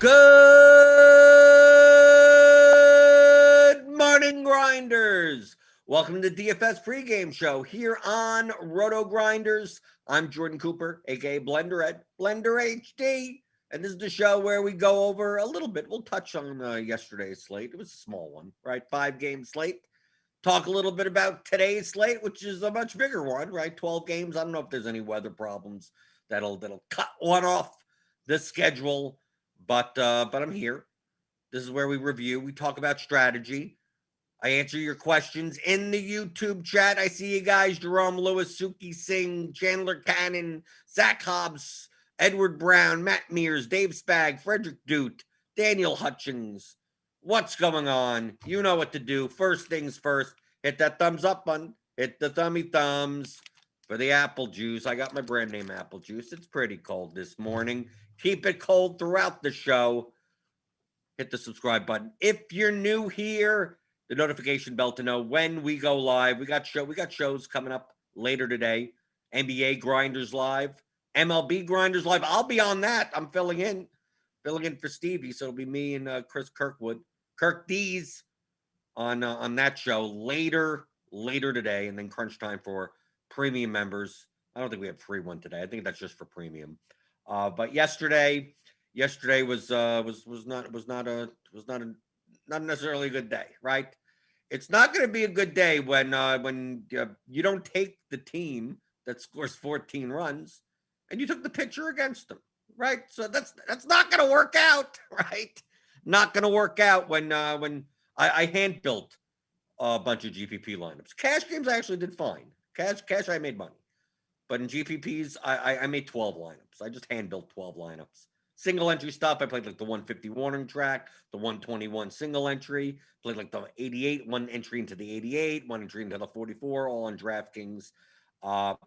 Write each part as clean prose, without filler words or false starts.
Good morning, Grinders. Welcome to the DFS pregame show here on RotoGrinders. I'm Jordan Cooper, aka blenderhd, blenderhd, and this is the show where we go over a little bit. We'll touch on yesterday's slate. It was a small one, right? 5-game slate. Talk a little bit about today's slate, which is a much bigger one, right? 12 games. I don't know if there's any weather problems that'll cut one off the schedule. But I'm here. This is where we review. We talk about strategy. I answer your questions in the YouTube chat. I see you guys: Jerome Lewis, Suki Singh, Chandler Cannon, Zach Hobbs, Edward Brown, Matt Mears, Dave Spag, Frederick Dute, Daniel Hutchins. What's going on? You know what to do. First things first, hit that thumbs up button. Hit the thummy thumbs for the apple juice. I got my brand name apple juice. It's pretty cold this morning. Keep it cold throughout the show. Hit the subscribe button. If you're new here, the notification bell to know when we go live. We got shows coming up later today. NBA Grinders Live, MLB Grinders Live. I'll be on that. I'm filling in for Stevie, so it'll be me and Chris Kirk D's on that show later today, and then crunch time for premium members. I don't think we have free one today. I think that's just for premium. But yesterday was not necessarily a good day, right? It's not going to be a good day when you don't take the team that scores 14 runs and you took the pitcher against them, right? So that's not going to work out, right? Not going to work out when I hand built a bunch of GPP lineups. Cash games I actually did fine. Cash I made money. But in GPPs, I made 12 lineups. I just hand-built 12 lineups. Single entry stuff, I played like the 150 warning track, the 121 single entry, played like the 88, one entry into the 88, one entry into the 44, all on Draftkings. And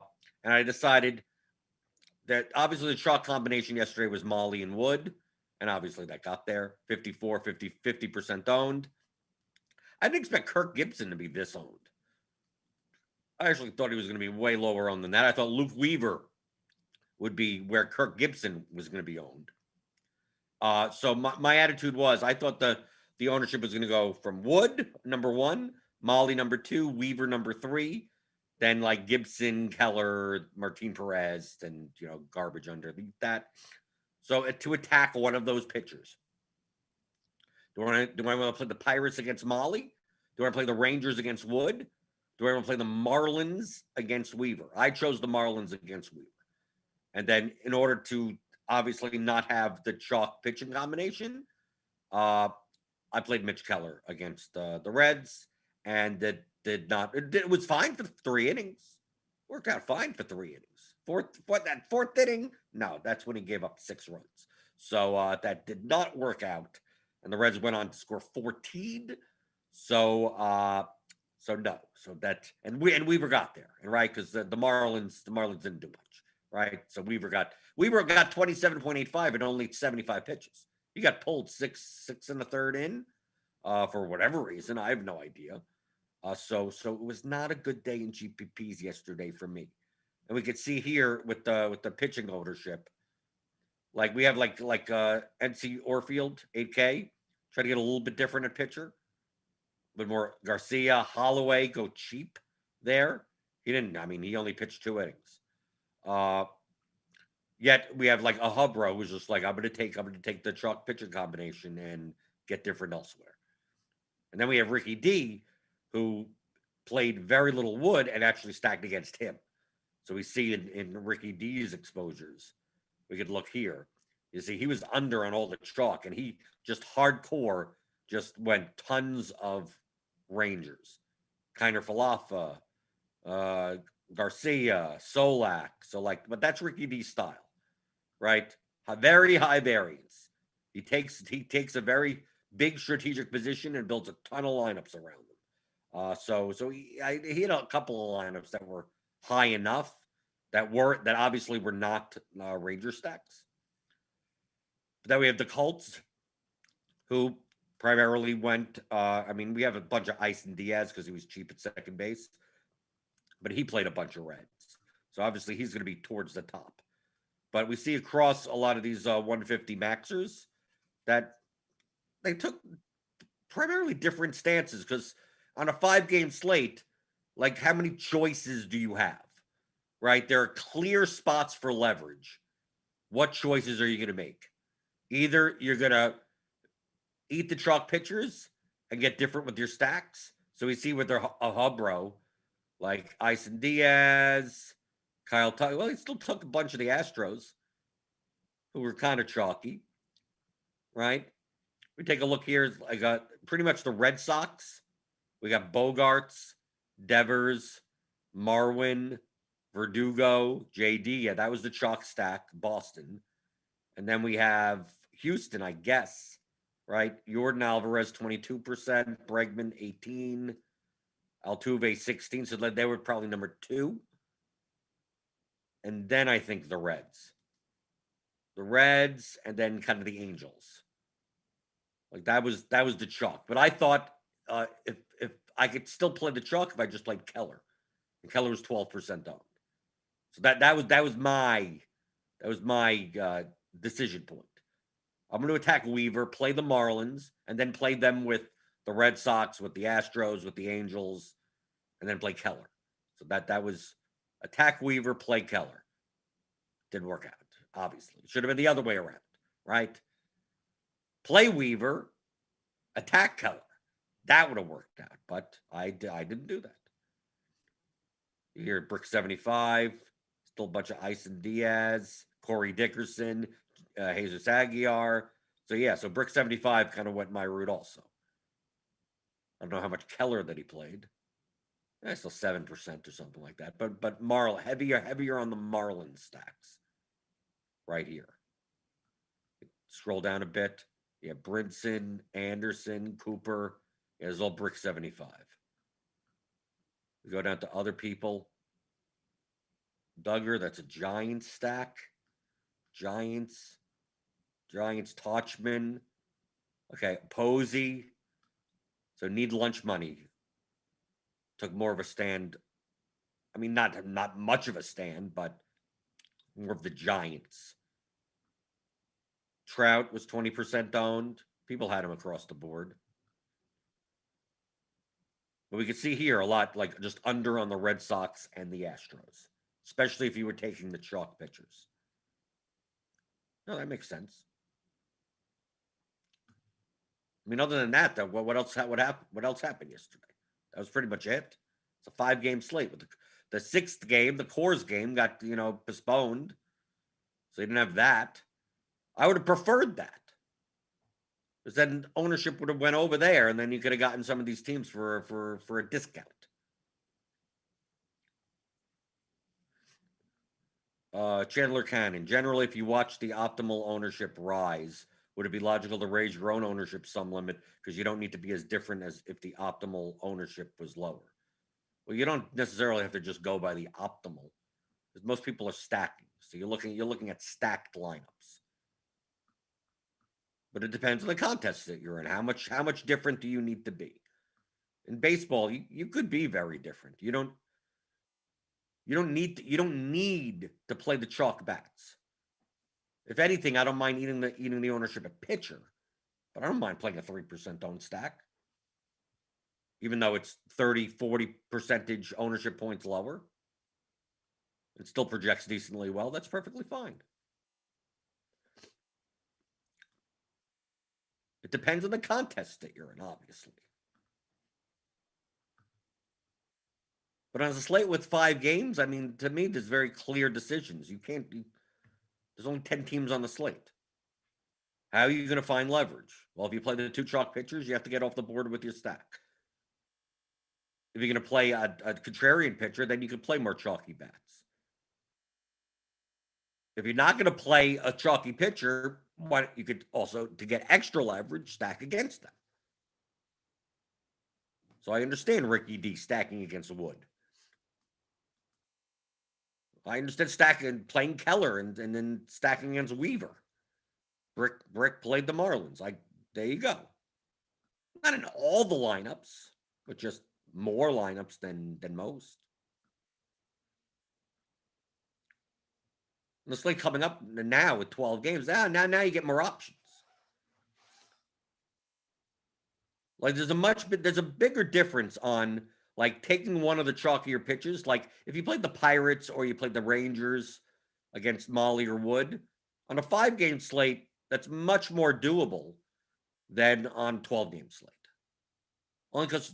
I decided that obviously the chalk combination yesterday was Molly and Wood, and obviously that got there, 50% owned. I didn't expect Kirk Gibson to be this owned. I actually thought he was going to be way lower owned than that. I thought Luke Weaver would be where Kirk Gibson was going to be owned. So my attitude was, I thought the ownership was going to go from Wood, number 1, Molly, number 2, Weaver, number 3, then like Gibson, Keller, Martin Perez, and garbage underneath that. So to attack one of those pitchers, do I want to play the Pirates against Molly? Do I want to play the Rangers against Wood? Do I want to play the Marlins against Weaver? I chose the Marlins against Weaver. And then in order to obviously not have the chalk pitching combination, I played Mitch Keller against the Reds, and it did not. It was fine for 3 innings. Worked out fine for 3 innings. That fourth inning, no, that's when he gave up 6 runs. So that did not work out, and the Reds went on to score 14. So no, so that and Weaver got there, and right, because the Marlins didn't do much, right? So Weaver got 27.85 and only 75 pitches. He got pulled 6 1/3 in, for whatever reason. I have no idea. So it was not a good day in GPPs yesterday for me, and we could see here with the pitching ownership, like we have like NC Orfield 8K, try to get a little bit different at pitcher. But more Garcia, Holloway go cheap there. He didn't. I mean, he only pitched 2 innings. Yet we have like a Hubro who's just like, I'm going to take the chalk pitcher combination and get different elsewhere. And then we have Ricky D, who played very little Wood and actually stacked against him. So we see in Ricky D's exposures, we could look here. You see, he was under on all the chalk, and he just hardcore just went tons of Rangers, Kiner Falefa, Garcia, Solak. So but that's Ricky D's style, right? A very high variance. He takes a very big strategic position and builds a ton of lineups around them. So he had a couple of lineups that were high enough that obviously were not Ranger stacks. But then we have the Colts, who primarily went, we have a bunch of Ice and Diaz because he was cheap at second base, but he played a bunch of Reds. So obviously he's going to be towards the top. But we see across a lot of these 150 maxers that they took primarily different stances because on a 5-game slate, like how many choices do you have? Right? There are clear spots for leverage. What choices are you going to make? Either you're going to eat the chalk pitchers and get different with your stacks. So we see with their a hub row, like Ison Diaz, Kyle Tucker. Well, he still took a bunch of the Astros, who were kind of chalky, right? We take a look here. I got pretty much the Red Sox. We got Bogarts, Devers, Marwin, Verdugo, JD. Yeah, that was the chalk stack, Boston. And then we have Houston, I guess, right? Jordan Alvarez, 22%, Bregman, 18, Altuve, 16. So they were probably number 2. And then I think the Reds. The Reds, and then kind of the Angels. Like that was the chalk. But I thought if I could still play the chalk if I just played Keller. And Keller was 12% owned. So that was my decision point. I'm going to attack Weaver, play the Marlins, and then play them with the Red Sox, with the Astros, with the Angels, and then play Keller. So that was attack Weaver, play Keller. Didn't work out, obviously. Should have been the other way around, right? Play Weaver, attack Keller. That would have worked out, but I didn't do that. You hear Brick 75, still a bunch of Ison Diaz, Corey Dickerson, Jesus Aguiar. So yeah, so Brick 75 kind of went my route also. I don't know how much Keller that he played. Still 7% or something like that. But heavier on the Marlin stacks. Right here. Scroll down a bit. Yeah, Brinson, Anderson, Cooper. Yeah, it's all Brick 75. We go down to other people. Duggar, that's a Giants stack. Giants, Tauchman. Okay, Posey. So need lunch money. Took more of a stand. I mean, not much of a stand, but more of the Giants. Trout was 20% owned. People had him across the board. But we could see here a lot, like just under on the Red Sox and the Astros, especially if you were taking the chalk pitchers. No, that makes sense. I mean, other than that, though, what else happened yesterday? That was pretty much it. It's a 5-game slate. With the 6th game, the Coors game, got postponed, so you didn't have that. I would have preferred that, because then ownership would have went over there, and then you could have gotten some of these teams for a discount. Chandler Cannon. Generally, if you watch the optimal ownership rise, would it be logical to raise your own ownership sum limit because you don't need to be as different as if the optimal ownership was lower? Well, you don't necessarily have to just go by the optimal, because most people are stacking. So you're looking at stacked lineups. But it depends on the contest that you're in. How much different do you need to be? In baseball, you could be very different. You don't need to play the chalk bats. If anything, I don't mind eating the ownership at pitcher, but I don't mind playing a 3% owned stack. Even though it's 30-40 percentage ownership points lower. It still projects decently well. That's perfectly fine. It depends on the contest that you're in, obviously. But on a slate with 5 games, I mean, to me, there's very clear decisions. There's only 10 teams on the slate. How are you going to find leverage? Well, if you play the 2 chalk pitchers, you have to get off the board with your stack. If you're going to play a contrarian pitcher, then you can play more chalky bats. If you're not going to play a chalky pitcher, you could also, to get extra leverage, stack against them. So I understand Ricky D stacking against Wood. I understand playing Keller and then stacking against Weaver. Brick played the Marlins. There you go. Not in all the lineups, but just more lineups than most. And the slate coming up now with 12 games. Now you get more options. Like there's a bigger difference on like taking one of the chalkier pitches. Like if you played the Pirates or you played the Rangers against Molly or Wood on a 5-game slate, that's much more doable than on 12-game slate. Only because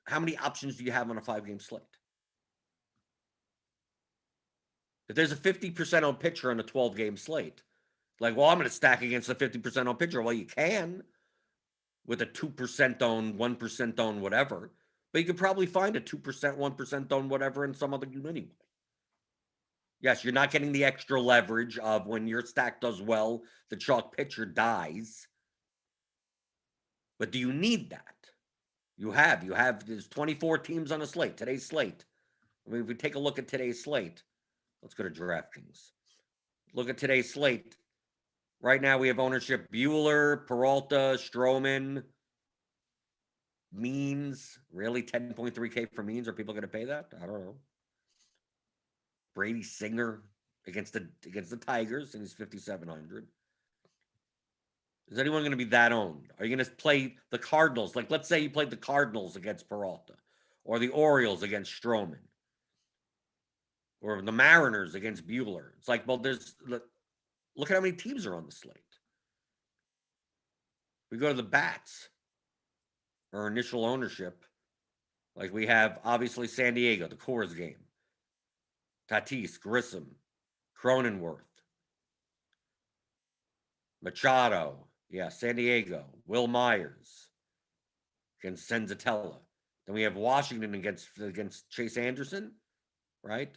how many options do you have on a 5-game slate? If there's a 50% on pitcher on a 12-game slate, like, well, I'm going to stack against the 50% on pitcher. Well, you can with a 2% on, 1% on, whatever. But you could probably find a 2%, 1% on whatever in some other game anyway. Yes, you're not getting the extra leverage of when your stack does well, the chalk pitcher dies. But do you need that? You have, there's 24 teams on a slate, today's slate. I mean, if we take a look at today's slate, let's go to DraftKings. Look at today's slate. Right now we have ownership Buehler, Peralta, Stroman, Means. Really, 10.3K for Means? Are people going to pay that? I don't know. Brady Singer against the Tigers, and he's 5,700. Is anyone going to be that owned? Are you going to play the Cardinals? Like, let's say you played the Cardinals against Peralta, or the Orioles against Stroman, or the Mariners against Buehler. It's like, well, look at how many teams are on the slate. We go to the bats, or initial ownership. Like we have, obviously, San Diego, the Coors game. Tatis, Grissom, Cronenworth, Machado, yeah, San Diego, Will Myers against Senzatella. Then we have Washington against Chase Anderson, right?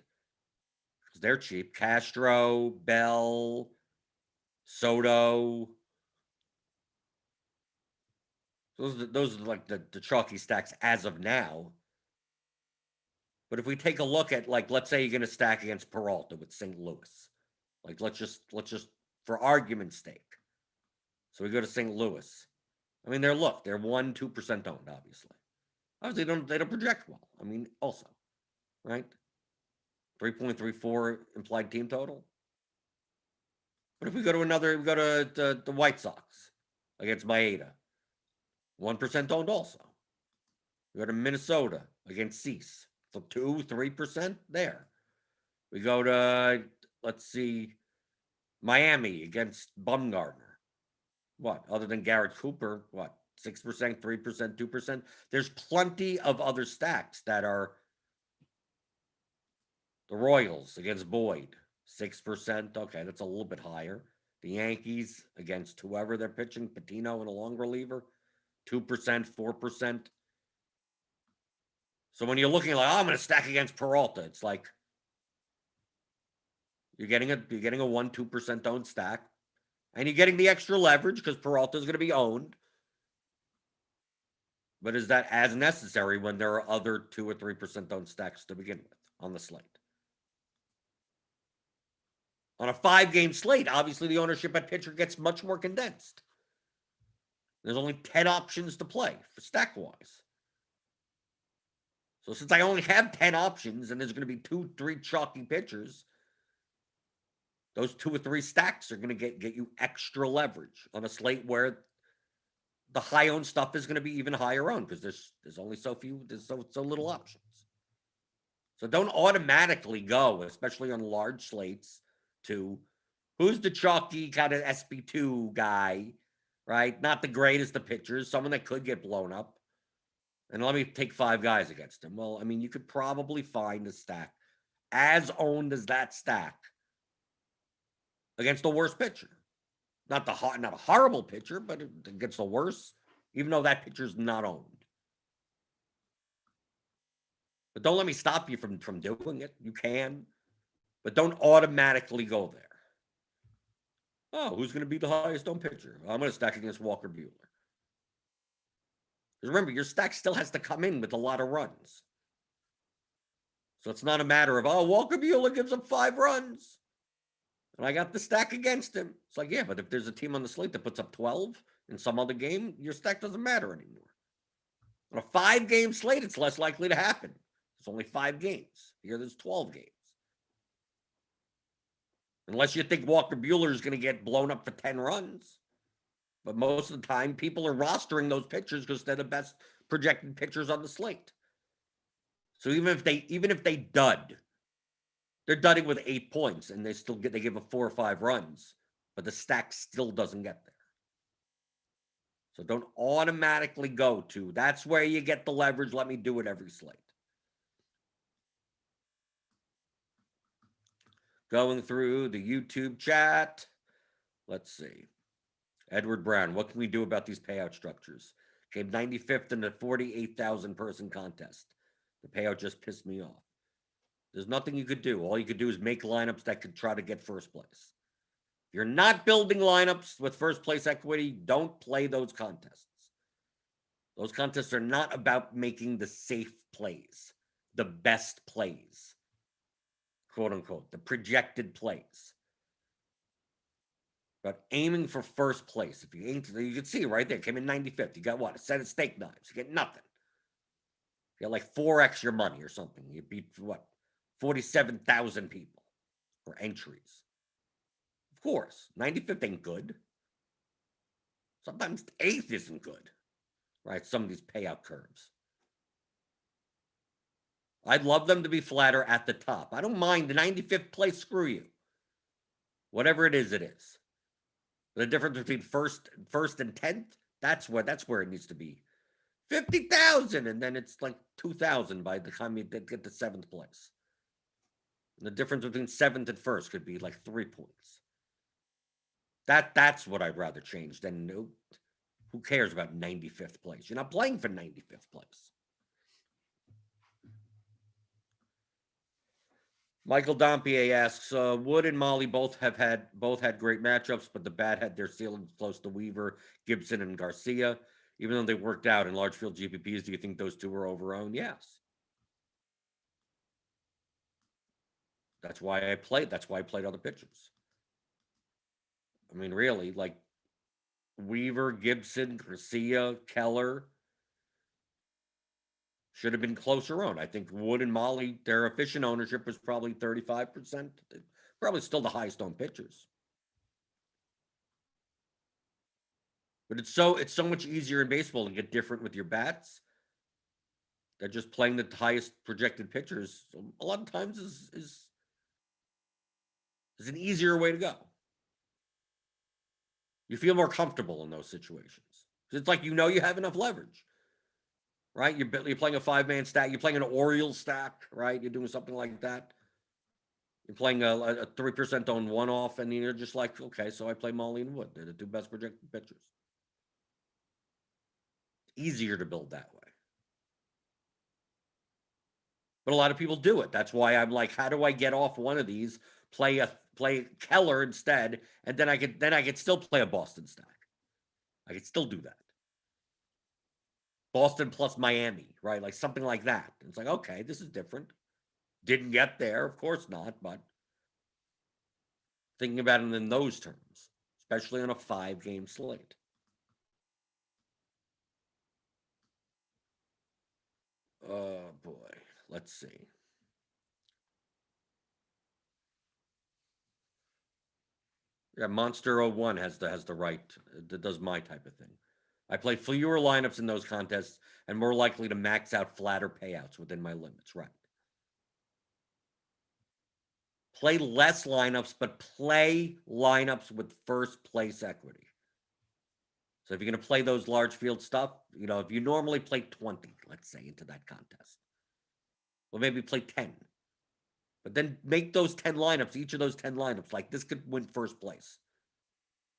Because they're cheap. Castro, Bell, Soto. Those are like the chalky stacks as of now. But if we take a look at, like, let's say you're going to stack against Peralta with St. Louis. Like, let's just for argument's sake. So we go to St. Louis. I mean, they're 1-2% owned, obviously. Obviously, they don't project well. I mean, also, right? 3.34 implied team total. But if we go to the White Sox against Maeda, 1% owned also. We go to Minnesota against Cease. So 2-3% there. We go to, let's see, Miami against Bumgarner. What, other than Garrett Cooper, what, 6%, 3%, 2%? There's plenty of other stacks that are the Royals against Boyd, 6%. Okay, that's a little bit higher. The Yankees against whoever they're pitching, Patino and a long reliever, 2%, 4%. So when you're looking like, oh, I'm going to stack against Peralta, it's like you're getting a 1-2% owned stack. And you're getting the extra leverage because Peralta is going to be owned. But is that as necessary when there are other 2 or 3% owned stacks to begin with on the slate? On a 5-game slate, obviously the ownership at pitcher gets much more condensed. There's only 10 options to play for stack-wise. So since I only have 10 options and there's going to be 2-3 chalky pitchers, those 2 or 3 stacks are going to get you extra leverage on a slate where the high owned stuff is going to be even higher owned because there's only so little options. So don't automatically go, especially on large slates, to who's the chalky kind of SP2 guy, right? Not the greatest of pitchers, someone that could get blown up. And let me take 5 guys against him. Well, I mean, you could probably find a stack as owned as that stack against the worst pitcher. Not a horrible pitcher, but against the worst, even though that pitcher's not owned. But don't let me stop you from doing it. You can, but don't automatically go there. Oh, who's going to be the highest owned pitcher? Well, I'm going to stack against Walker Buehler. Because remember, your stack still has to come in with a lot of runs. So it's not a matter of, oh, Walker Buehler gives up 5 runs. And I got the stack against him. It's like, yeah, but if there's a team on the slate that puts up 12 in some other game, your stack doesn't matter anymore. On a 5-game slate, it's less likely to happen. It's only 5 games. Here, there's 12 games. Unless you think Walker Buehler is going to get blown up for 10 runs. but most of the time people are rostering those pitchers because they're the best projected pitchers on the slate. So even if they dud, they're dudding with 8 points and they give up 4 or 5 runs, but the stack still doesn't get there. So don't automatically go to, that's where you get the leverage. Let me do it every slate. Going through the YouTube chat. Let's see. Edward Brown, what can we do about these payout structures? Came 95th in a 48,000 person contest. The payout just pissed me off. There's nothing you could do. All you could do is make lineups that could try to get first place. If you're not building lineups with first place equity, don't play those contests. Those contests are not about making the safe plays, the best plays, quote unquote, the projected plays. But aiming for first place. If you aim, you can see right there, came in 95th. You got what? A set of steak knives. You get nothing. You got like 4x your money or something. You beat what? 47,000 people for entries. Of course, 95th ain't good. Sometimes 8th isn't good, right? Some of these payout curves. I'd love them to be flatter at the top. I don't mind the 95th place. Screw you. Whatever it is, it is. The difference between first and 10th, that's where it needs to be. 50,000, and then it's like 2,000 by the time you get to 7th place. And the difference between 7th and 1st could be like 3 points. That's what I'd rather change than who cares about 95th place? You're not playing for 95th place. Michael Dompier asks, Wood and Molly both had great matchups, but the bat had their ceilings close to Weaver, Gibson, and Garcia. Even though they worked out in large field GPPs, do you think those two were overowned? Yes. That's why I played other pitchers. I mean, really, like Weaver, Gibson, Garcia, Keller should have been closer on. I think Wood and Molly, their efficient ownership was probably 35%. Probably still the highest owned pitchers. But it's so much easier in baseball to get different with your bats. That just playing the highest projected pitchers a lot of times is an easier way to go. You feel more comfortable in those situations. It's like you have enough leverage. Right? You're playing a 5-man stack. You're playing an Orioles stack, right? You're doing something like that. You're playing a 3% on one-off, and you're just like, okay, so I play Molly and Wood. They're the 2 best projected pitchers. Easier to build that way. But a lot of people do it. That's why I'm like, how do I get off one of these, play Keller instead, and then I could still play a Boston stack. I could still do that. Boston plus Miami, right? Like something like that. It's like, okay, this is different. Didn't get there, of course not, but thinking about it in those terms, especially on a 5-game slate. Oh boy, let's see. Yeah, Monster 01 has the right, that does my type of thing. I play fewer lineups in those contests and more likely to max out flatter payouts within my limits, right? Play less lineups, but play lineups with first place equity. So if you're going to play those large field stuff, if you normally play 20, let's say, into that contest, well, maybe play 10. But then make those 10 lineups, each of those 10 lineups, like this could win first place.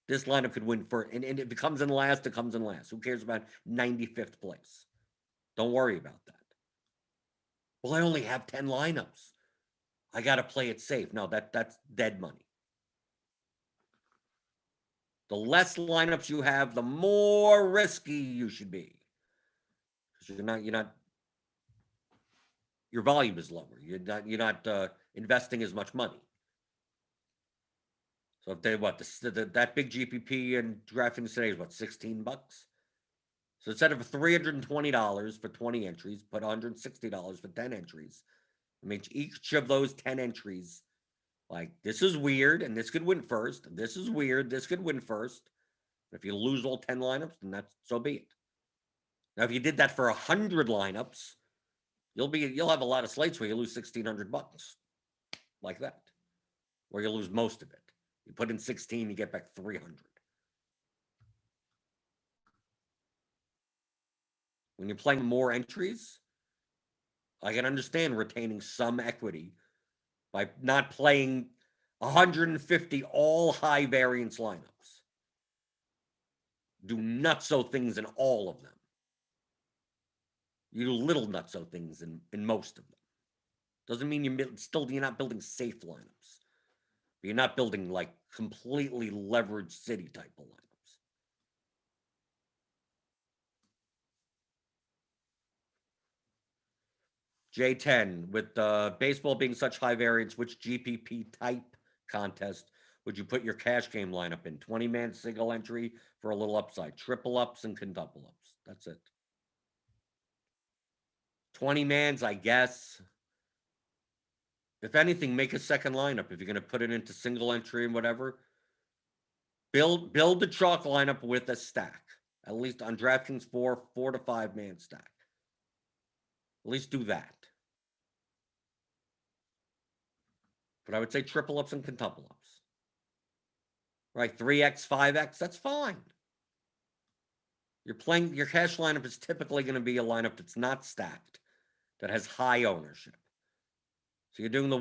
This lineup could win first. And if it comes in last, it comes in last. Who cares about 95th place? Don't worry about that. Well, I only have 10 lineups. I got to play it safe. No, that's dead money. The less lineups you have, the more risky you should be. Because your volume is lower. You're not investing as much money. So if that big GPP and Draftkings today is what, $16? So instead of $320 for 20 entries, put $160 for 10 entries. I mean, each of those 10 entries, like, this is weird, and this could win first. This is weird, this could win first. If you lose all 10 lineups, then that's so be it. Now, if you did that for 100 lineups, you'll have a lot of slates where you lose $1,600 like that, where you lose most of it. You put in 16, you get back 300. When you're playing more entries, I can understand retaining some equity by not playing 150 all high variance lineups. Do nutso things in all of them. You do little nutso things in most of them. Doesn't mean you're not building safe lineups. You're not building like completely leveraged city type of lineups. J10, with baseball being such high variance, which GPP type contest would you put your cash game lineup in? 20-man single entry for a little upside. Triple ups and quintuple ups. That's it. 20 mans, I guess. If anything, make a second lineup. If you're going to put it into single entry and whatever, build the chalk lineup with a stack. At least on DraftKings 4 to 5 man stack. At least do that. But I would say triple ups and quintuple ups. Right, 3x, 5x, that's fine. Your cash lineup is typically going to be a lineup that's not stacked, that has high ownership. So you're doing the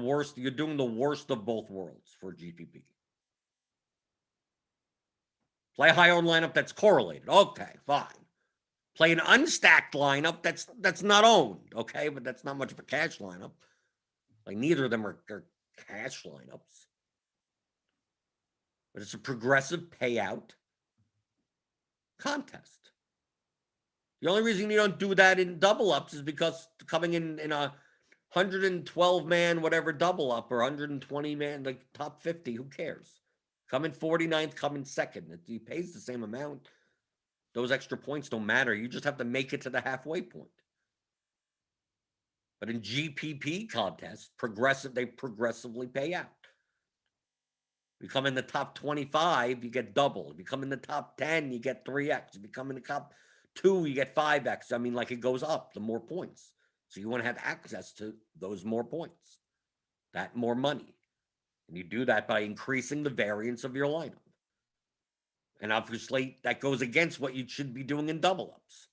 worst of both worlds for GPP. Play a high owned lineup that's correlated. Okay, fine. Play an unstacked lineup that's not owned. Okay, but that's not much of a cash lineup. Like neither of them are cash lineups. But it's a progressive payout contest. The only reason you don't do that in double ups is because coming in a 112 man whatever double up or 120 man like top 50, who cares? Come in 49th, come in second. He pays the same amount. Those extra points don't matter. You just have to make it to the halfway point. But in GPP contests, they progressively pay out. If you come in the top 25, you get double. If you come in the top 10, you get 3x. If you come in the top 2, you get 5x. I mean, like it goes up, the more points. So you want to have access to those more points, that more money. And you do that by increasing the variance of your lineup. And obviously, that goes against what you should be doing in double ups.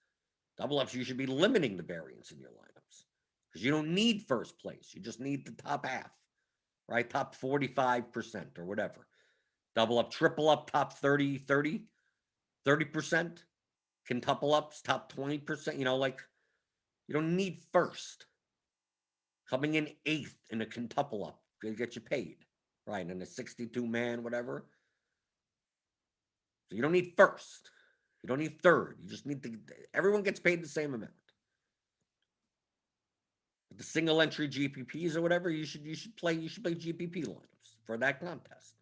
Double ups, you should be limiting the variance in your lineups because you don't need first place. You just need the top half, right? Top 45% or whatever. Double up, triple up, top 30%. Quintuple ups, top 20%. You know, like you don't need first. Coming in 8th in a quintuple up, gonna get you paid, right? In a 62 man, whatever. So you don't need first. You don't need third. You just need everyone gets paid the same amount. But the single entry GPPs or whatever, you should play GPP lineups for that contest.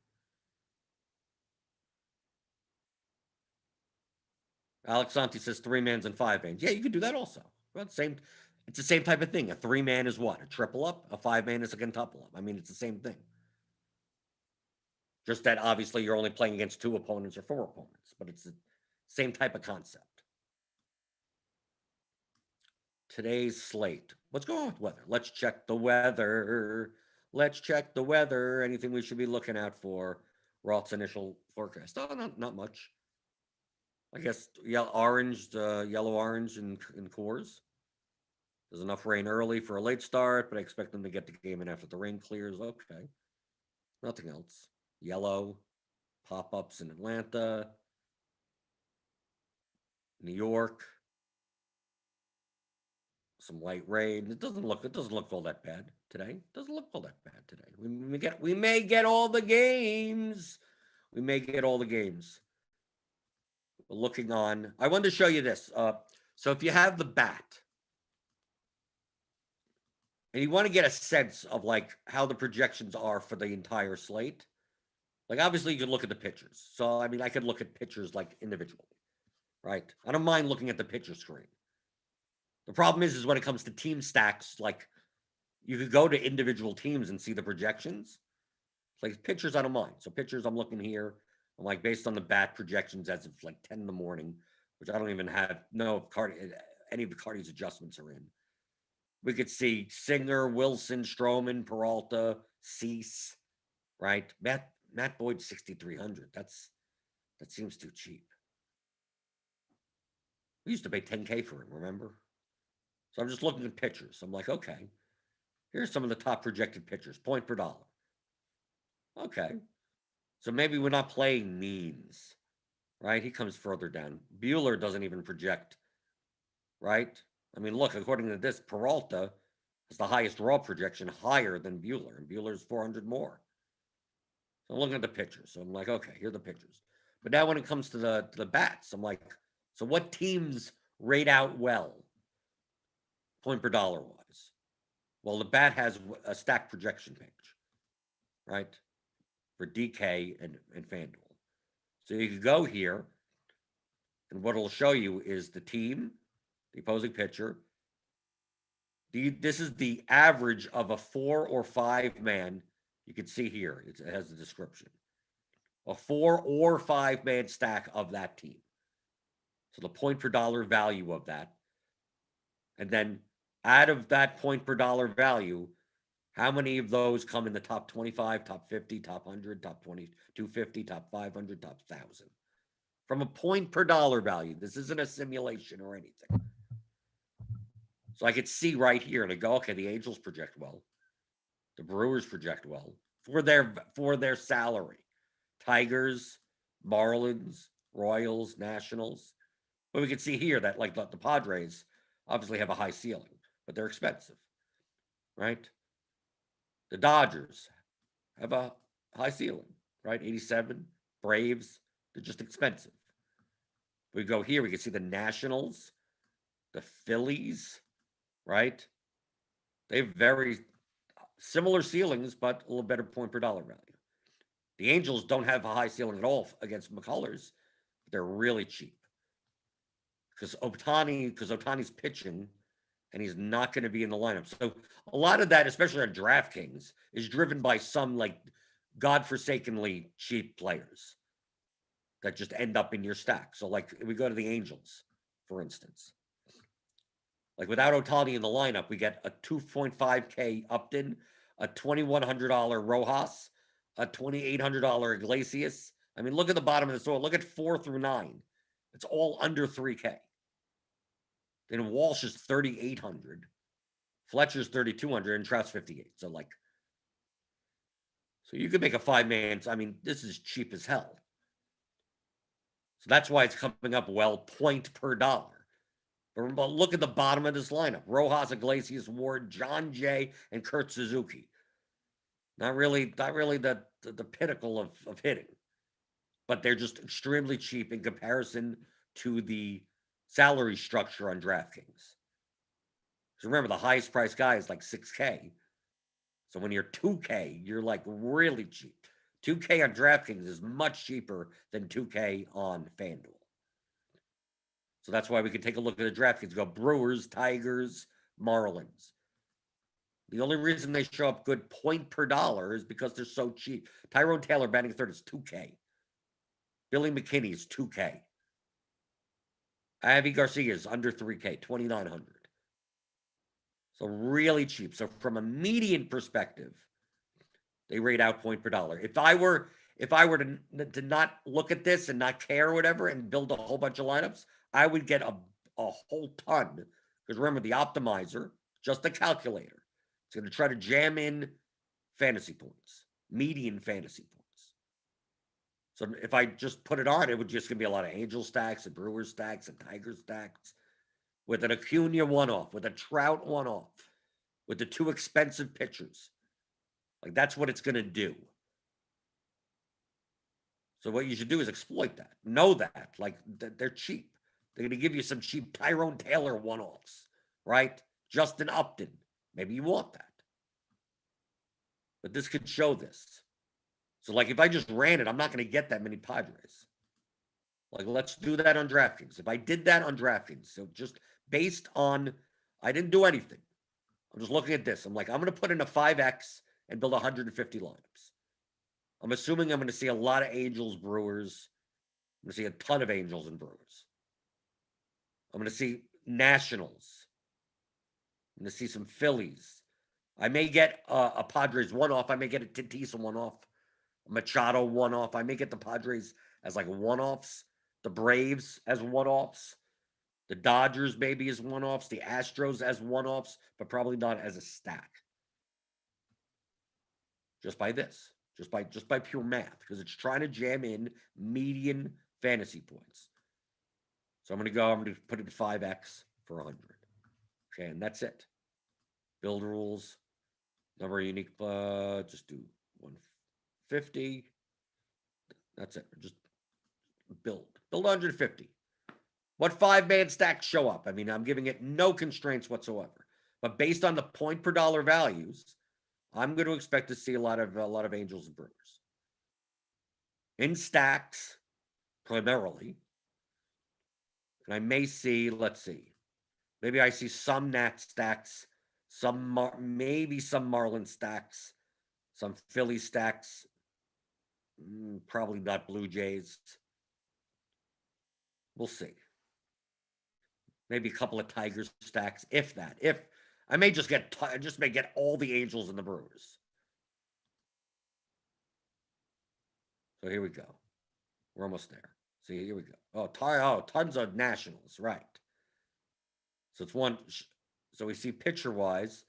Alex Santi says 3 mans and 5 mans. Yeah, you could do that also. Well, it's the same type of thing. A 3 man is what? A triple up. A 5 man is a quintuple up. I mean, it's the same thing. Just that obviously you're only playing against 2 opponents or 4 opponents, but it's the same type of concept. Today's slate. What's going on with weather? Let's check the weather. Anything we should be looking out for? Roth's initial forecast. Oh, not much. I guess yellow orange in Coors. There's enough rain early for a late start, but I expect them to get the game in after the rain clears. Okay. Nothing else. Yellow, pop-ups in Atlanta, New York, some light rain. It doesn't look all that bad today. We may get all the games. We're looking on. I wanted to show you this. So if you have the bat and you want to get a sense of like how the projections are for the entire slate, like obviously you could look at the pitchers. So I mean, I could look at pitchers like individually, right? I don't mind looking at the pitcher screen. The problem is when it comes to team stacks, like you could go to individual teams and see the projections. Like pitchers, I don't mind. So pitchers, I'm looking here. I'm like, based on the bat projections as of like 10 in the morning, which I don't even know if any of the Cardi's adjustments are in. We could see Singer, Wilson, Stroman, Peralta, Cease, right? Matt Boyd 6,300. That seems too cheap. We used to pay 10K for him, remember? So I'm just looking at pitchers. I'm like, okay, here's some of the top projected pitchers, point per dollar. Okay. So maybe we're not playing means, right? He comes further down. Bueller doesn't even project, right? I mean, look, according to this, Peralta has the highest raw projection, higher than Bueller, and Bueller's 400 more. So I'm looking at the pitchers. So I'm like, okay, here are the pitchers. But now when it comes to the bats, I'm like, so what teams rate out well, point per dollar wise? Well, the bat has a stack projection page, right? For DK and FanDuel. So you can go here, and what it'll show you is the team, the opposing pitcher. This is the average of a 4 or 5 man. You can see here, it has a description. A 4 or 5 man stack of that team. So the point per dollar value of that. And then out of that point per dollar value, how many of those come in the top 25, top 50, top 100, top 20, 250, top 500, top 1,000? From a point per dollar value. This isn't a simulation or anything. So I could see right here and I go, okay, the Angels project well. The Brewers project well for their salary. Tigers, Marlins, Royals, Nationals. But we can see here that like the Padres obviously have a high ceiling, but they're expensive, right? The Dodgers have a high ceiling, right? 87. Braves, they're just expensive. We go here, we can see the Nationals, the Phillies, right? They have very similar ceilings, but a little better point per dollar value. The Angels don't have a high ceiling at all against McCullers. They're really cheap. Because Ohtani's pitching, and he's not going to be in the lineup. So a lot of that, especially on DraftKings, is driven by some like godforsakenly cheap players that just end up in your stack. So like if we go to the Angels, for instance. Like without Ohtani in the lineup, we get a 2.5K Upton, a $2,100 Rojas, a $2,800 Iglesias. I mean, look at the bottom of the store. Look at 4 through 9. It's all under 3K. Then Walsh is 3,800, Fletcher's 3,200, and Trout's 58. So you could make a 5-man. I mean, this is cheap as hell. So that's why it's coming up well, point per dollar. But look at the bottom of this lineup: Rojas, Iglesias, Ward, John Jay, and Kurt Suzuki. Not really the pinnacle of hitting, but they're just extremely cheap in comparison to the salary structure on DraftKings. Because remember, the highest price guy is like 6K. So when you're 2K, you're like really cheap. 2K on DraftKings is much cheaper than 2K on FanDuel. So that's why we can take a look at the DraftKings. Go Brewers, Tigers, Marlins. The only reason they show up good point per dollar is because they're so cheap. Tyrone Taylor batting third is 2K. Billy McKinney is 2K. Avi Garcia is under 3K, 2,900. So really cheap. So from a median perspective, they rate out point per dollar. If I were to not look at this and not care or whatever and build a whole bunch of lineups, I would get a whole ton. Because remember, the optimizer, just a calculator. It's going to try to jam in fantasy points, median fantasy points. So if I just put it on, it would just going to be a lot of Angel stacks and Brewer stacks and Tiger stacks with an Acuna one-off, with a Trout one-off, with the 2 expensive pitchers. Like, that's what it's going to do. So what you should do is exploit that. Know that. Like, they're cheap. They're going to give you some cheap Tyrone Taylor one-offs, right? Justin Upton. Maybe you want that. But this could show this. So, like, if I just ran it, I'm not going to get that many Padres. Like, let's do that on DraftKings. If I did that on DraftKings, so just based on, I didn't do anything. I'm just looking at this. I'm like, I'm going to put in a 5X and build 150 lineups. I'm assuming I'm going to see a lot of Angels, Brewers. I'm going to see a ton of Angels and Brewers. I'm going to see Nationals. I'm going to see some Phillies. I may get a Padres one-off. I may get a Tatis one-off. A Machado one-off. I may get the Padres as like one-offs. The Braves as one-offs. The Dodgers maybe as one-offs. The Astros as one-offs, but probably not as a stack. Just by this. Just by pure math. Because it's trying to jam in median fantasy points. So I'm going to put it 5x for 100. Okay, and that's it. Build rules. Number of unique, just do 150. That's it. Just build 150. What 5-man stacks show up? I mean, I'm giving it no constraints whatsoever. But based on the point per dollar values, I'm going to expect to see a lot of Angels and Brewers in stacks primarily. And I may see, let's see, maybe I see some Nat stacks, maybe some Marlin stacks, some Philly stacks, probably not Blue Jays. We'll see. Maybe a couple of Tigers stacks, if that. If I may just get all the Angels and the Brewers. So here we go. We're almost there. See, here we go. Tons of Nationals, right? So it's one. So we see pitcher-wise,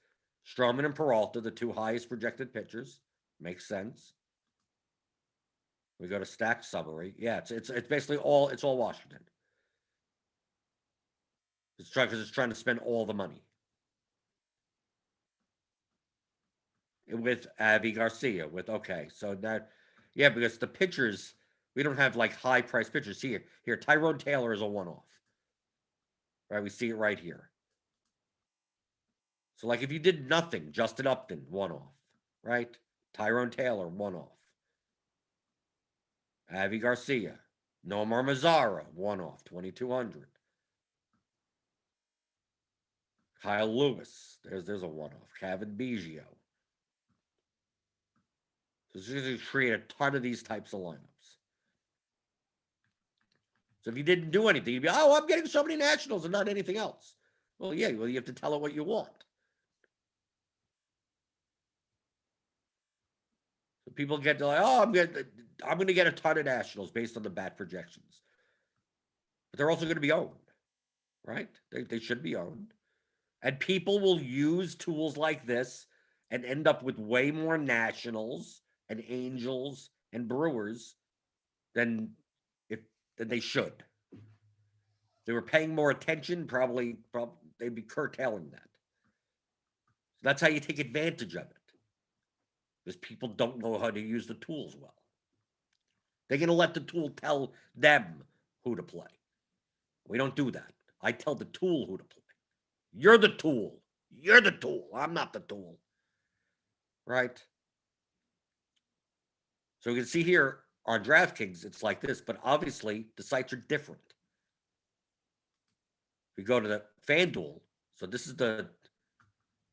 Stroman and Peralta, the two highest projected pitchers. Makes sense. We go to stack summary. Yeah, it's basically all Washington. It's trying to spend all the money. With Avi Garcia, so that, yeah, because the pitchers, we don't have like high price pitchers. Here, Tyrone Taylor is a one-off. Right, we see it right here. So like if you did nothing, Justin Upton, one-off, right? Tyrone Taylor, one-off. Avi Garcia, Nomar Mazara, one-off, 2,200. Kyle Lewis, there's a one-off. Kevin Biggio. So it's going to create a ton of these types of lineups. So if you didn't do anything, you'd be, I'm getting so many Nationals and not anything else. Well, yeah, you have to tell it what you want. So people get to like, I'm going to get a ton of Nationals based on the bat projections. But they're also going to be owned, right? They should be owned. And people will use tools like this and end up with way more Nationals and Angels and Brewers than they should. If they were paying more attention, probably they'd be curtailing that. So that's how you take advantage of it. Because people don't know how to use the tools well. They're going to let the tool tell them who to play. We don't do that. I tell the tool who to play. You're the tool. You're the tool. I'm not the tool. Right? So you can see here on DraftKings, it's like this, but obviously the sites are different. We go to the FanDuel. So this is the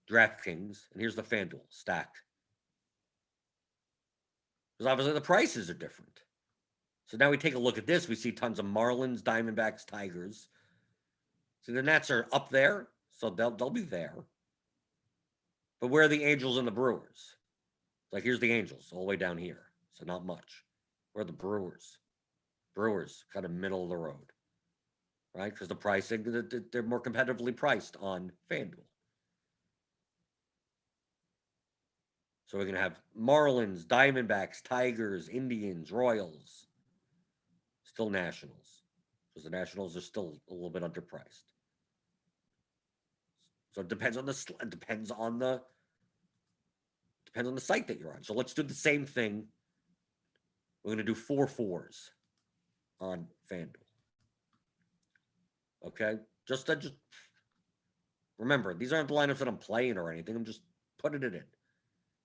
DraftKings, and here's the FanDuel stack. Because obviously the prices are different. So now we take a look at this. We see tons of Marlins, Diamondbacks, Tigers. So the Nats are up there, so they'll be there. But where are the Angels and the Brewers? Like here's the Angels all the way down here. So not much. Where are the Brewers? Brewers, kind of middle of the road. Right? Because the pricing, they're more competitively priced on FanDuel. So we're going to have Marlins, Diamondbacks, Tigers, Indians, Royals. Still Nationals. Because the Nationals are still a little bit underpriced. So it depends on the site that you're on. So let's do the same thing. We're going to do 4 4s on FanDuel. Okay? Just remember, these aren't the lineups that I'm playing or anything. I'm just putting it in.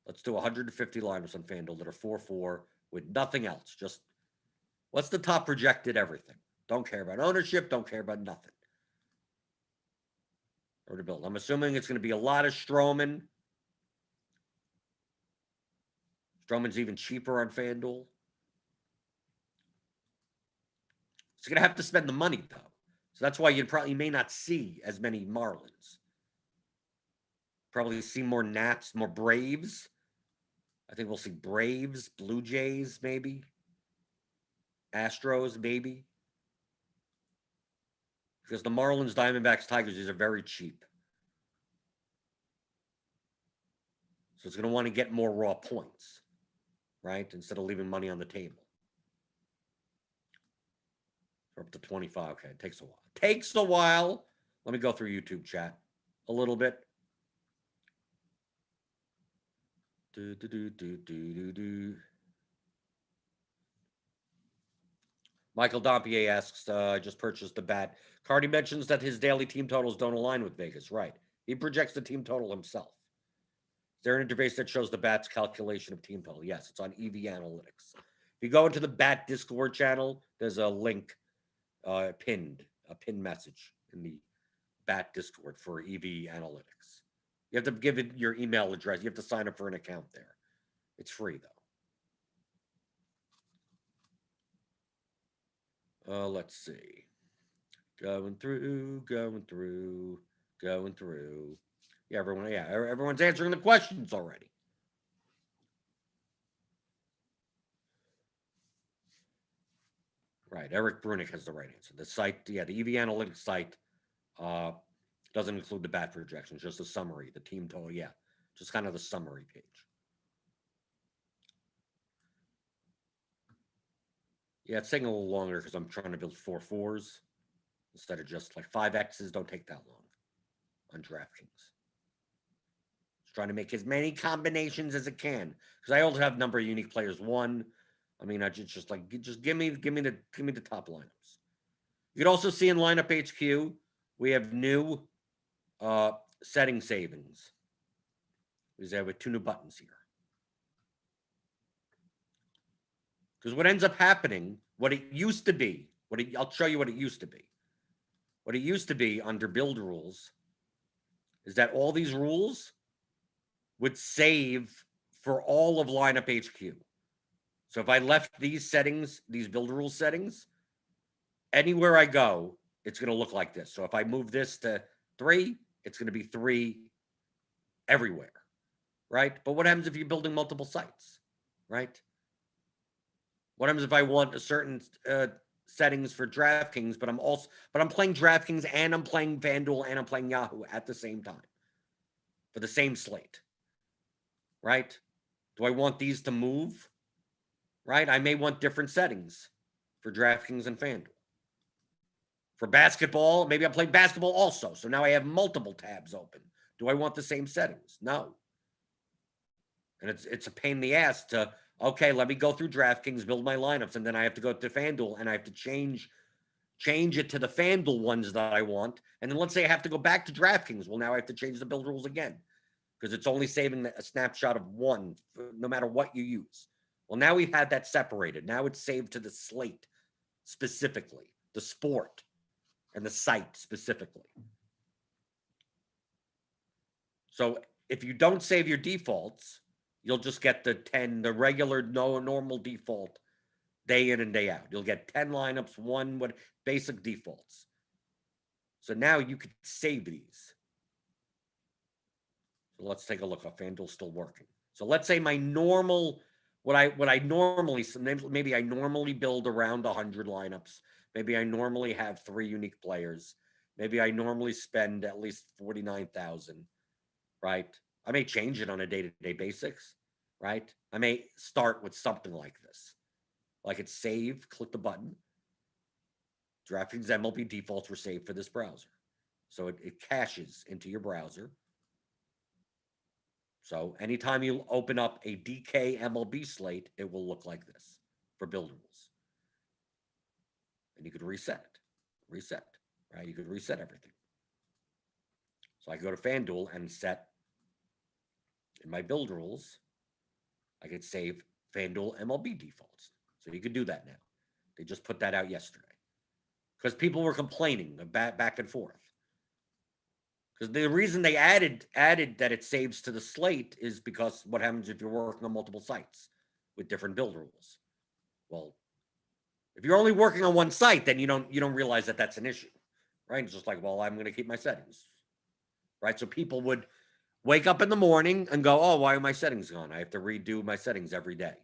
Let's do 150 lineups on FanDuel that are 4-4 with nothing else. Just what's the top projected everything? Don't care about ownership. Don't care about nothing. Or to build. I'm assuming it's going to be a lot of Stroman. Drummond's even cheaper on FanDuel. So you're going to have to spend the money, though. So that's why you may not see as many Marlins. Probably see more Nats, more Braves. I think we'll see Braves, Blue Jays, maybe. Astros, maybe. Because the Marlins, Diamondbacks, Tigers, these are very cheap. So it's going to want to get more raw points, right? Instead of leaving money on the table. We're up to 25. Okay, it takes a while. Takes a while. Let me go through YouTube chat a little bit. Michael Dompier asks, I just purchased a bat. Cardi mentions that his daily team totals don't align with Vegas. Right. He projects the team total himself. Is there an interface that shows the bat's calculation of team total? Yes, it's on EV Analytics. If you go into the bat Discord channel, there's a link a pinned message in the bat Discord for EV Analytics. You have to give it your email address. You have to sign up for an account there. It's free, though. Let's see. Going through. Yeah, everyone's answering the questions already. Right, Eric Brunick has the right answer. The site, the EV Analytics site doesn't include the bat projections, just a summary, the team total, just kind of the summary page. Yeah, it's taking a little longer because I'm trying to build 4 4s instead of just like 5 X's. Don't take that long on DraftKings. Just trying to make as many combinations as it can because I also have a number of unique players. I just give me the top lineups. You can also see in lineup HQ we have new setting savings. We have 2 new buttons here. Because what ends up happening, what it used to be, I'll show you what it used to be. What it used to be under build rules is that all these rules would save for all of lineup HQ. So if I left these settings, these build rule settings, anywhere I go, it's going to look like this. So if I move this to 3, it's going to be 3 everywhere, right? But what happens if you're building multiple sites, right? What happens if I want a certain settings for DraftKings, but I'm playing DraftKings and I'm playing FanDuel and I'm playing Yahoo at the same time for the same slate, right? Do I want these to move, right? I may want different settings for DraftKings and FanDuel. For basketball, maybe I'm playing basketball also, so now I have multiple tabs open. Do I want the same settings? No. And it's a pain in the ass to, okay, let me go through DraftKings, build my lineups, and then I have to go to FanDuel and I have to change it to the FanDuel ones that I want. And then let's say I have to go back to DraftKings. Well, now I have to change the build rules again because it's only saving a snapshot of one, no matter what you use. Well, now we've had that separated. Now it's saved to the slate specifically, the sport, and the site specifically. So if you don't save your defaults, you'll just get the regular, normal default day in and day out. You'll get 10 lineups, basic defaults. So now you could save these. So let's take a look. FanDuel's still working. So let's say my normal, maybe I normally build around 100 lineups. Maybe I normally have 3 unique players. Maybe I normally spend at least $49,000, right? I may change it on a day-to-day basis, right? I may start with something like this. Like it's save, click the button. DraftKings MLB defaults were saved for this browser. So it caches into your browser. So anytime you open up a DK MLB slate, it will look like this for build rules. And you could reset, right? You could reset everything. So I go to FanDuel and set in my build rules, I could save FanDuel MLB defaults. So you could do that now. They just put that out yesterday. Because people were complaining back and forth. Because the reason they added that it saves to the slate is because what happens if you're working on multiple sites? with different build rules. Well, if you're only working on one site, then you don't realize that that's an issue, right? It's just like, well, I'm going to keep my settings, right? So people would wake up in the morning and go, oh, why are my settings gone? I have to redo my settings every day,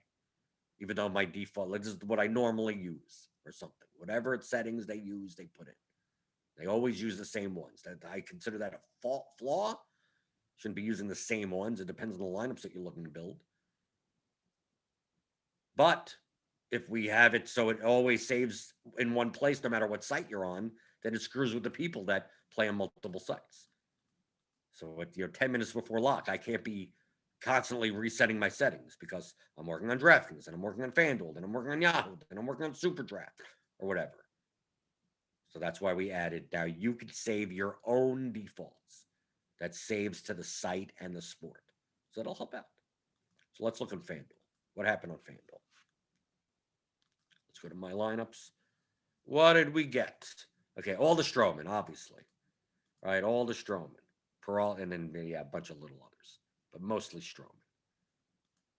even though my default, like, this is what I normally use or something. Whatever settings they use, they put in. They always use the same ones. That I consider that a flaw. Shouldn't be using the same ones. It depends on the lineups that you're looking to build. But if we have it so it always saves in one place, no matter what site you're on, then it screws with the people that play on multiple sites. So at 10 minutes before lock, I can't be constantly resetting my settings because I'm working on Draftkings and I'm working on Fanduel and I'm working on Yahoo and I'm working on Super Draft or whatever. So that's why we added, now you can save your own defaults that saves to the site and the sport. So that'll help out. So let's look on FanDuel. What happened on FanDuel? Let's go to my lineups. What did we get? Okay, all the Stroman, obviously. Right, all the Stroman. Peralta, and then a bunch of little others, but mostly Stroman.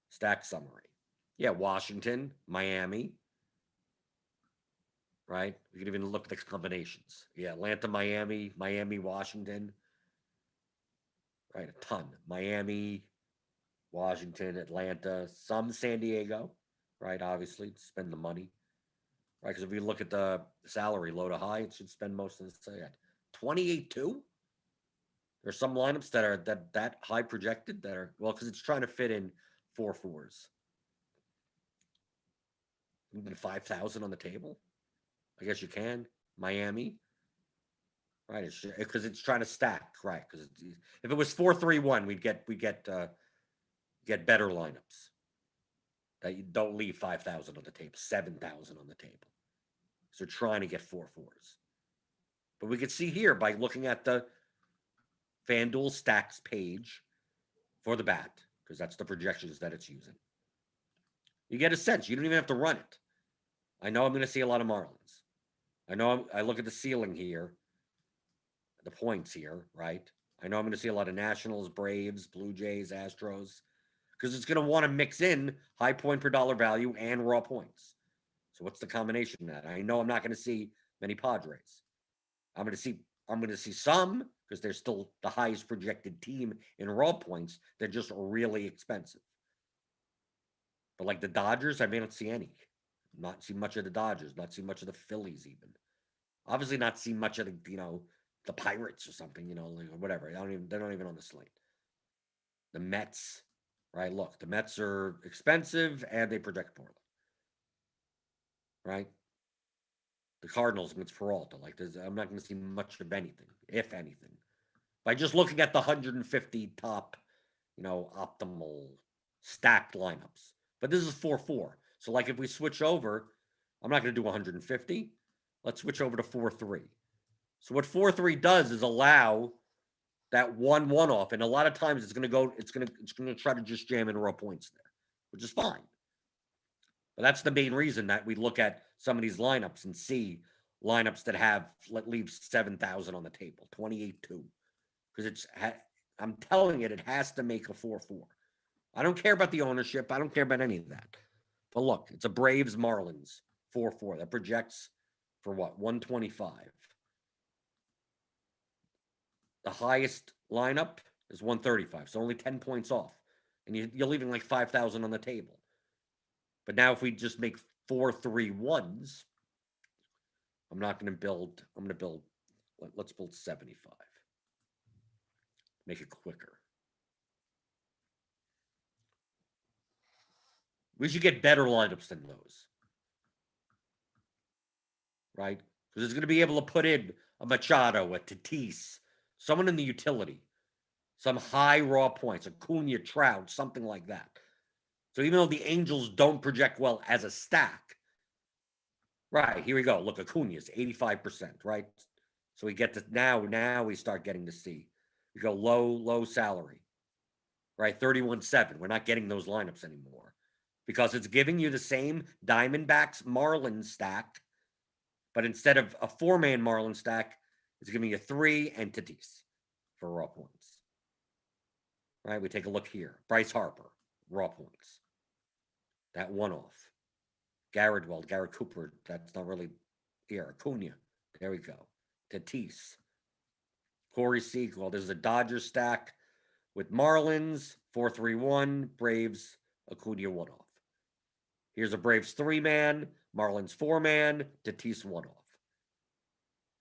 Stack summary. Yeah, Washington, Miami. Right? We can even look at the combinations. Yeah, Atlanta, Miami, Miami, Washington. Right, a ton. Miami, Washington, Atlanta, some San Diego. Right, obviously, to spend the money. Right, because if we look at the salary, low to high, it should spend most of the set. 28-2? There's some lineups that are that high projected that are, well, because it's trying to fit in 4-4s. Even 5,000 on the table. I guess you can. Miami, right? Because it's trying to stack, right? Because if it was 4-3-1, we'd get better lineups that you don't leave 5,000 on the table, 7,000 on the table. So trying to get 4-4s. But we could see here by looking at the FanDuel stacks page for the bat, because that's the projections that it's using. You get a sense. You don't even have to run it. I know I'm going to see a lot of Marlins. I know I look at the ceiling here, the points here, right? I know I'm going to see a lot of Nationals, Braves, Blue Jays, Astros, because it's going to want to mix in high point per dollar value and raw points. So what's the combination of that? I know I'm not going to see many Padres. I'm going to see some, because they're still the highest projected team in raw points. They're just really expensive. But like the Dodgers, I may not see any. Not see much of the Dodgers. Not see much of the Phillies even. Obviously, not see much of the Pirates or something. Like whatever. They're not even on the slate. The Mets, right? Look, the Mets are expensive and they project poorly, right? The Cardinals against Peralta, I'm not going to see much of anything, if anything, by just looking at the 150 top, optimal stacked lineups. But this is 4-4. So like if we switch over, I'm not going to do 150. Let's switch over to 4-3. So what 4-3 does is allow that 1-1 off, and a lot of times it's going to try to just jam in raw points there, which is fine. But that's the main reason that we look at some of these lineups and see lineups that leave 7,000 on the table, 28-2, because I'm telling it has to make a 4-4. I don't care about the ownership. I don't care about any of that. But look, it's a Braves Marlins 4-4 that projects for what? 125. The highest lineup is 135, so only 10 points off, and you're leaving like 5,000 on the table. But now if we just make 4-3-1s, I'm not going to build. I'm going to build. Let's build 75. Make it quicker. We should get better lineups than those, right? Because it's going to be able to put in a Machado, a Tatis, someone in the utility, some high raw points, a Cunha, Trout, something like that. So even though the Angels don't project well as a stack, right, here we go. Look, Acuna's 85%, right? So we get to now we start getting to see. We go low salary, right? 31-7. We're not getting those lineups anymore because it's giving you the same Diamondbacks Marlins stack, but instead of a 4-man Marlin stack, it's giving you 3 entities for raw points. Right? We take a look here. Bryce Harper, raw points. That one-off. Garrett Cooper, that's not really here. Acuna, there we go. Tatis. Corey Seagull. There's a Dodgers stack with Marlins, 4-3-1, Braves, Acuna one-off. Here's a Braves 3-man, Marlins 4-man, Tatis one-off.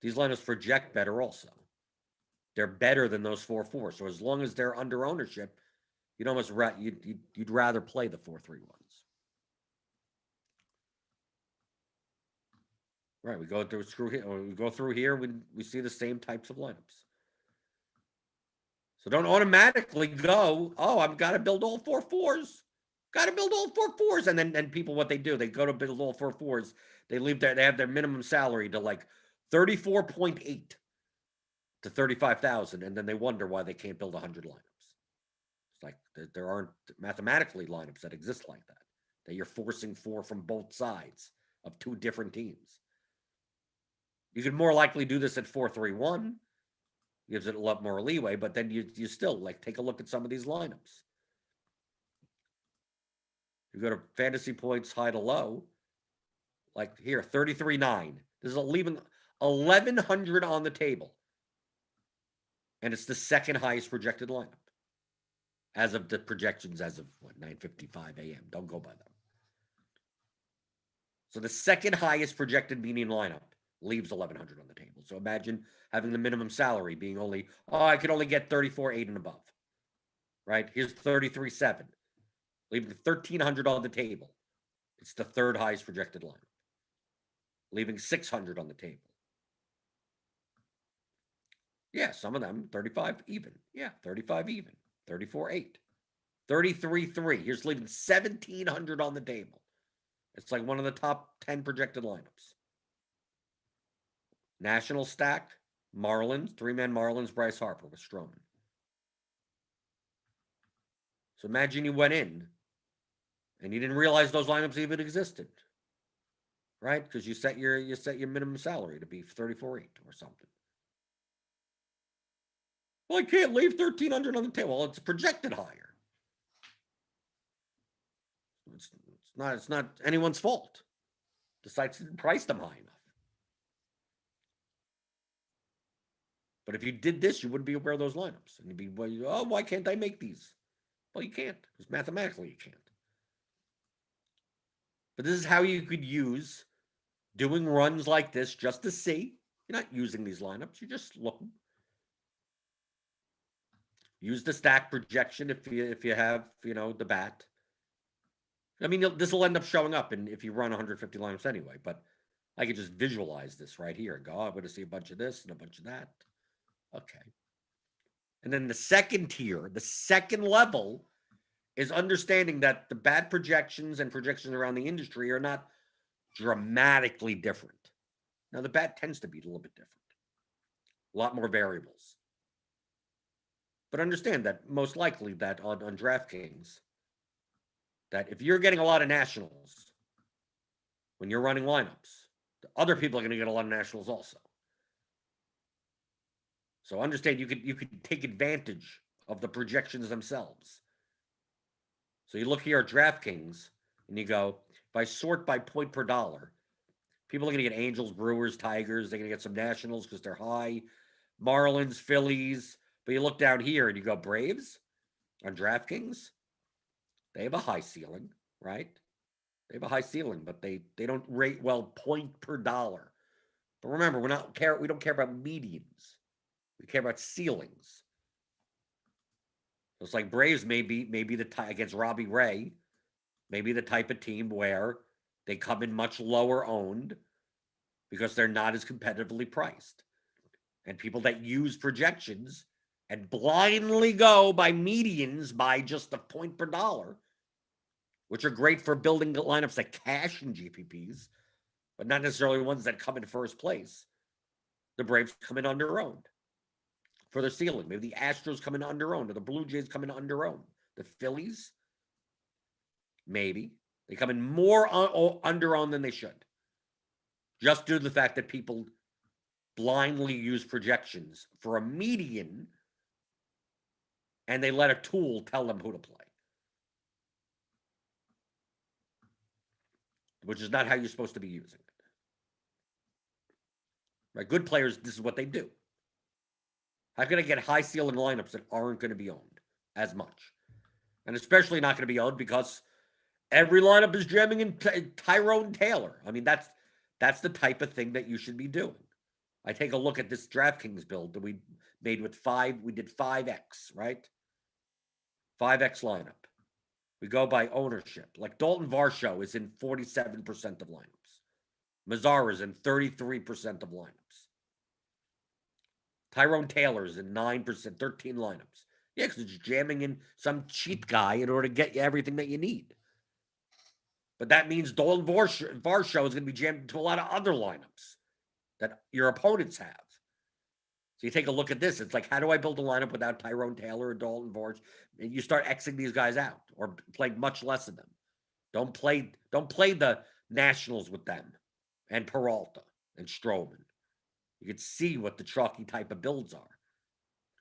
These lineups project better also. They're better than those 4-4. So as long as they're under ownership, you'd rather play the 4-3-1s. Right, we go through here, we see the same types of lineups. So don't automatically go, oh, I've got to build all 4-4s. Got to build all 4-4s. And then people, what they do, they go to build all 4-4s. They have their minimum salary to like 34.8 to 35,000. And then they wonder why they can't build 100 lineups. It's like there aren't mathematically lineups that exist like that you're forcing for from both sides of two different teams. You could more likely do this at 4-3-1. Gives it a lot more leeway, but then you still like take a look at some of these lineups. You go to fantasy points high to low, like here, 33.9. This is leaving 1,100 on the table. And it's the second highest projected lineup. As of the projections as of 9:55 a.m. Don't go by them. So the second highest projected median lineup leaves 1,100 on the table. So imagine having the minimum salary being only, I could only get 34.8 and above. Right? Here's 33.7. Leaving 1,300 on the table. It's the third highest projected lineup. Leaving 600 on the table. Yeah, some of them 35 even. Yeah, 35 even. 34.8. 33.3. Here's leaving 1,700 on the table. It's like one of the top 10 projected lineups. National stack, Marlins, 3-man Marlins, Bryce Harper with Stroman. So imagine you went in and you didn't realize those lineups even existed. Right? Because you set your minimum salary to be 34.8 or something. Well, I can't leave 1,300 on the table. Well, it's projected higher. It's not anyone's fault. The sites didn't price them high enough. But if you did this, you wouldn't be aware of those lineups. And you'd be, why can't I make these? Well, you can't, because mathematically you can't. But this is how you could use doing runs like this just to see. You're not using these lineups. You're just looking. Use the stack projection if you have, the bat. I mean, this will end up showing up if you run 150 lineups anyway. But I could just visualize this right here and go, I'm going to see a bunch of this and a bunch of that. Okay. And then the second tier, the second level, is understanding that the bad projections and projections around the industry are not dramatically different. Now, the bat tends to be a little bit different. A lot more variables. But understand that most likely that on DraftKings, that if you're getting a lot of nationals when you're running lineups, the other people are going to get a lot of nationals also. So understand you could take advantage of the projections themselves. So you look here at DraftKings and you go, if I sort by point per dollar, people are going to get Angels, Brewers, Tigers. They're going to get some nationals because they're high. Marlins, Phillies. But you look down here and you go, Braves on DraftKings. They have a high ceiling, right? They have a high ceiling, but they don't rate well point per dollar. But remember, we don't care about medians. We care about ceilings. It's like Braves may be the type against Robbie Ray, maybe the type of team where they come in much lower owned because they're not as competitively priced. And people that use projections and blindly go by medians by just a point per dollar, which are great for building the lineups that cash in GPPs, but not necessarily ones that come in first place. The Braves come in under-owned for their ceiling. Maybe the Astros come in under-owned, or the Blue Jays come in under-owned. The Phillies, maybe. They come in more under-owned than they should. Just due to the fact that people blindly use projections for a median, and they let a tool tell them who to play. which is not how you're supposed to be using it. Right? Good players, this is what they do. How can I get high ceiling lineups that aren't going to be owned as much? And especially not going to be owned because every lineup is jamming in Tyrone Taylor. I mean, that's the type of thing that you should be doing. I take a look at this DraftKings build that we made with we did 5X, right? 5X lineup. We go by ownership. Like Dalton Varsho is in 47% of lineups. Mazara is in 33% of lineups. Tyrone Taylor is in 9%, 13 lineups. Yeah, because it's jamming in some cheap guy in order to get you everything that you need. But that means Dalton Varsho is going to be jammed into a lot of other lineups that your opponents have. So you take a look at this. It's like, how do I build a lineup without Tyrone Taylor or Dalton Varsho? And you start Xing these guys out or play much less of them. Don't play the Nationals with them and Peralta and Stroman. You can see what the chalky type of builds are.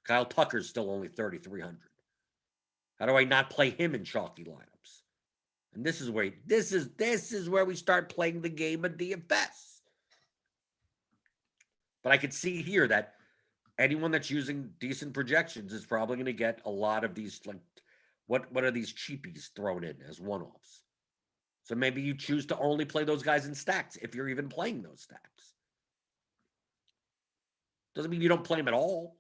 Kyle Tucker's still only 3,300. How do I not play him in chalky lineups? And this is where we start playing the game of DFS. But I could see here that anyone that's using decent projections is probably going to get a lot of these, like, what are these cheapies thrown in as one-offs? So maybe you choose to only play those guys in stacks if you're even playing those stacks. Doesn't mean you don't play them at all,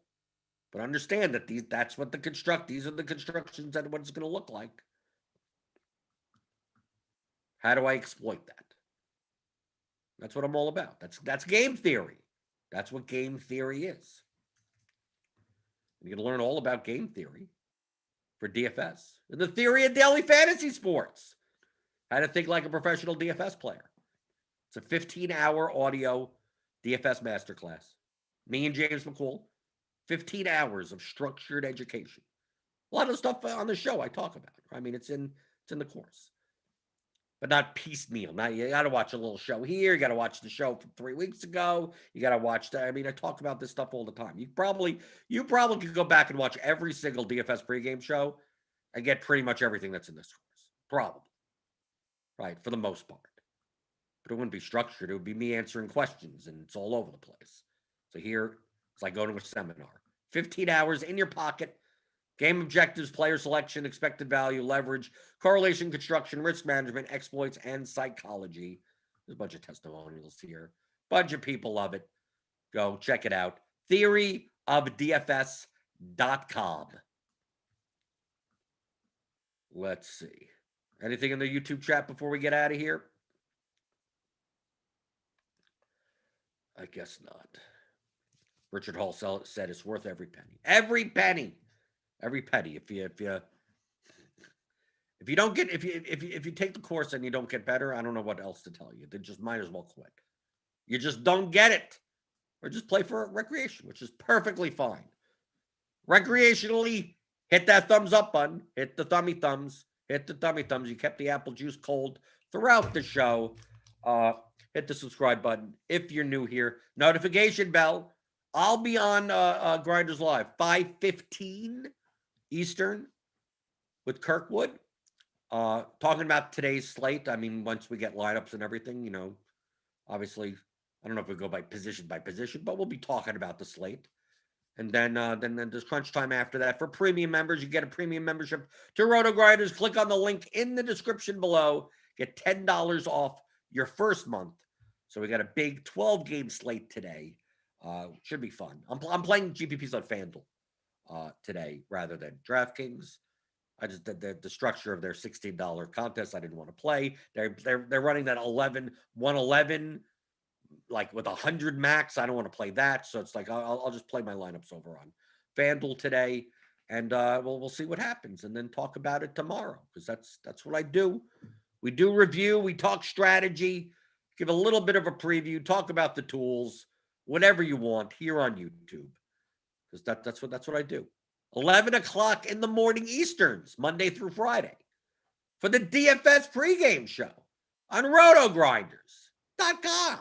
but understand that these are the constructions that what it's going to look like. How do I exploit that? That's what I'm all about. That's game theory. That's what game theory is. You're going to learn all about game theory for DFS and the theory of daily fantasy sports. How to think like a professional DFS player. It's a 15-hour audio DFS masterclass. Me and James McCool, 15 hours of structured education. A lot of the stuff on the show I talk about. I mean, it's in the course. But not piecemeal. Now you got to watch a little show here. You got to watch the show from 3 weeks ago. You got to watch I mean, I talk about this stuff all the time. You probably could go back and watch every single DFS pregame show and get pretty much everything that's in this course. Probably. Right, for the most part. But it wouldn't be structured. It would be me answering questions, and it's all over the place. So here, it's like going to a seminar. 15 hours in your pocket. Game objectives, player selection, expected value, leverage, correlation, construction, risk management, exploits, and psychology. There's a bunch of testimonials here. Bunch of people love it. Go check it out. Theoryofdfs.com. Let's see. Anything in the YouTube chat before we get out of here? I guess not. Richard Hall said it's worth every penny. Every penny. Every penny. If you take the course and you don't get better, I don't know what else to tell you. They just might as well quit. You just don't get it. Or just play for recreation, which is perfectly fine. Recreationally, hit that thumbs up button. Hit the thummy thumbs. Hit the thummy thumbs. You kept the apple juice cold throughout the show. Hit the subscribe button if you're new here. Notification bell. I'll be on Grinders Live, 5:15 Eastern with Kirkwood. Talking about today's slate. I mean, once we get lineups and everything, obviously, I don't know if we go by position, but we'll be talking about the slate. And then there's crunch time after that. For premium members, you get a premium membership to RotoGrinders. Click on the link in the description below. Get $10 off your first month. So we got a big 12-game slate today. Should be fun. I'm playing GPPs on FanDuel today rather than DraftKings. I just the structure of their $16 contest I didn't want to play. They're running that 111 like with 100 max. I don't want to play that, so it's like I'll just play my lineups over on FanDuel today, and we'll see what happens, and then talk about it tomorrow because that's what I do. We do review, we talk strategy, give a little bit of a preview, talk about the tools, whatever you want here on YouTube, because that's what I do. 11 o'clock in the morning Easterns, Monday through Friday, for the DFS pregame show on RotoGrinders.com.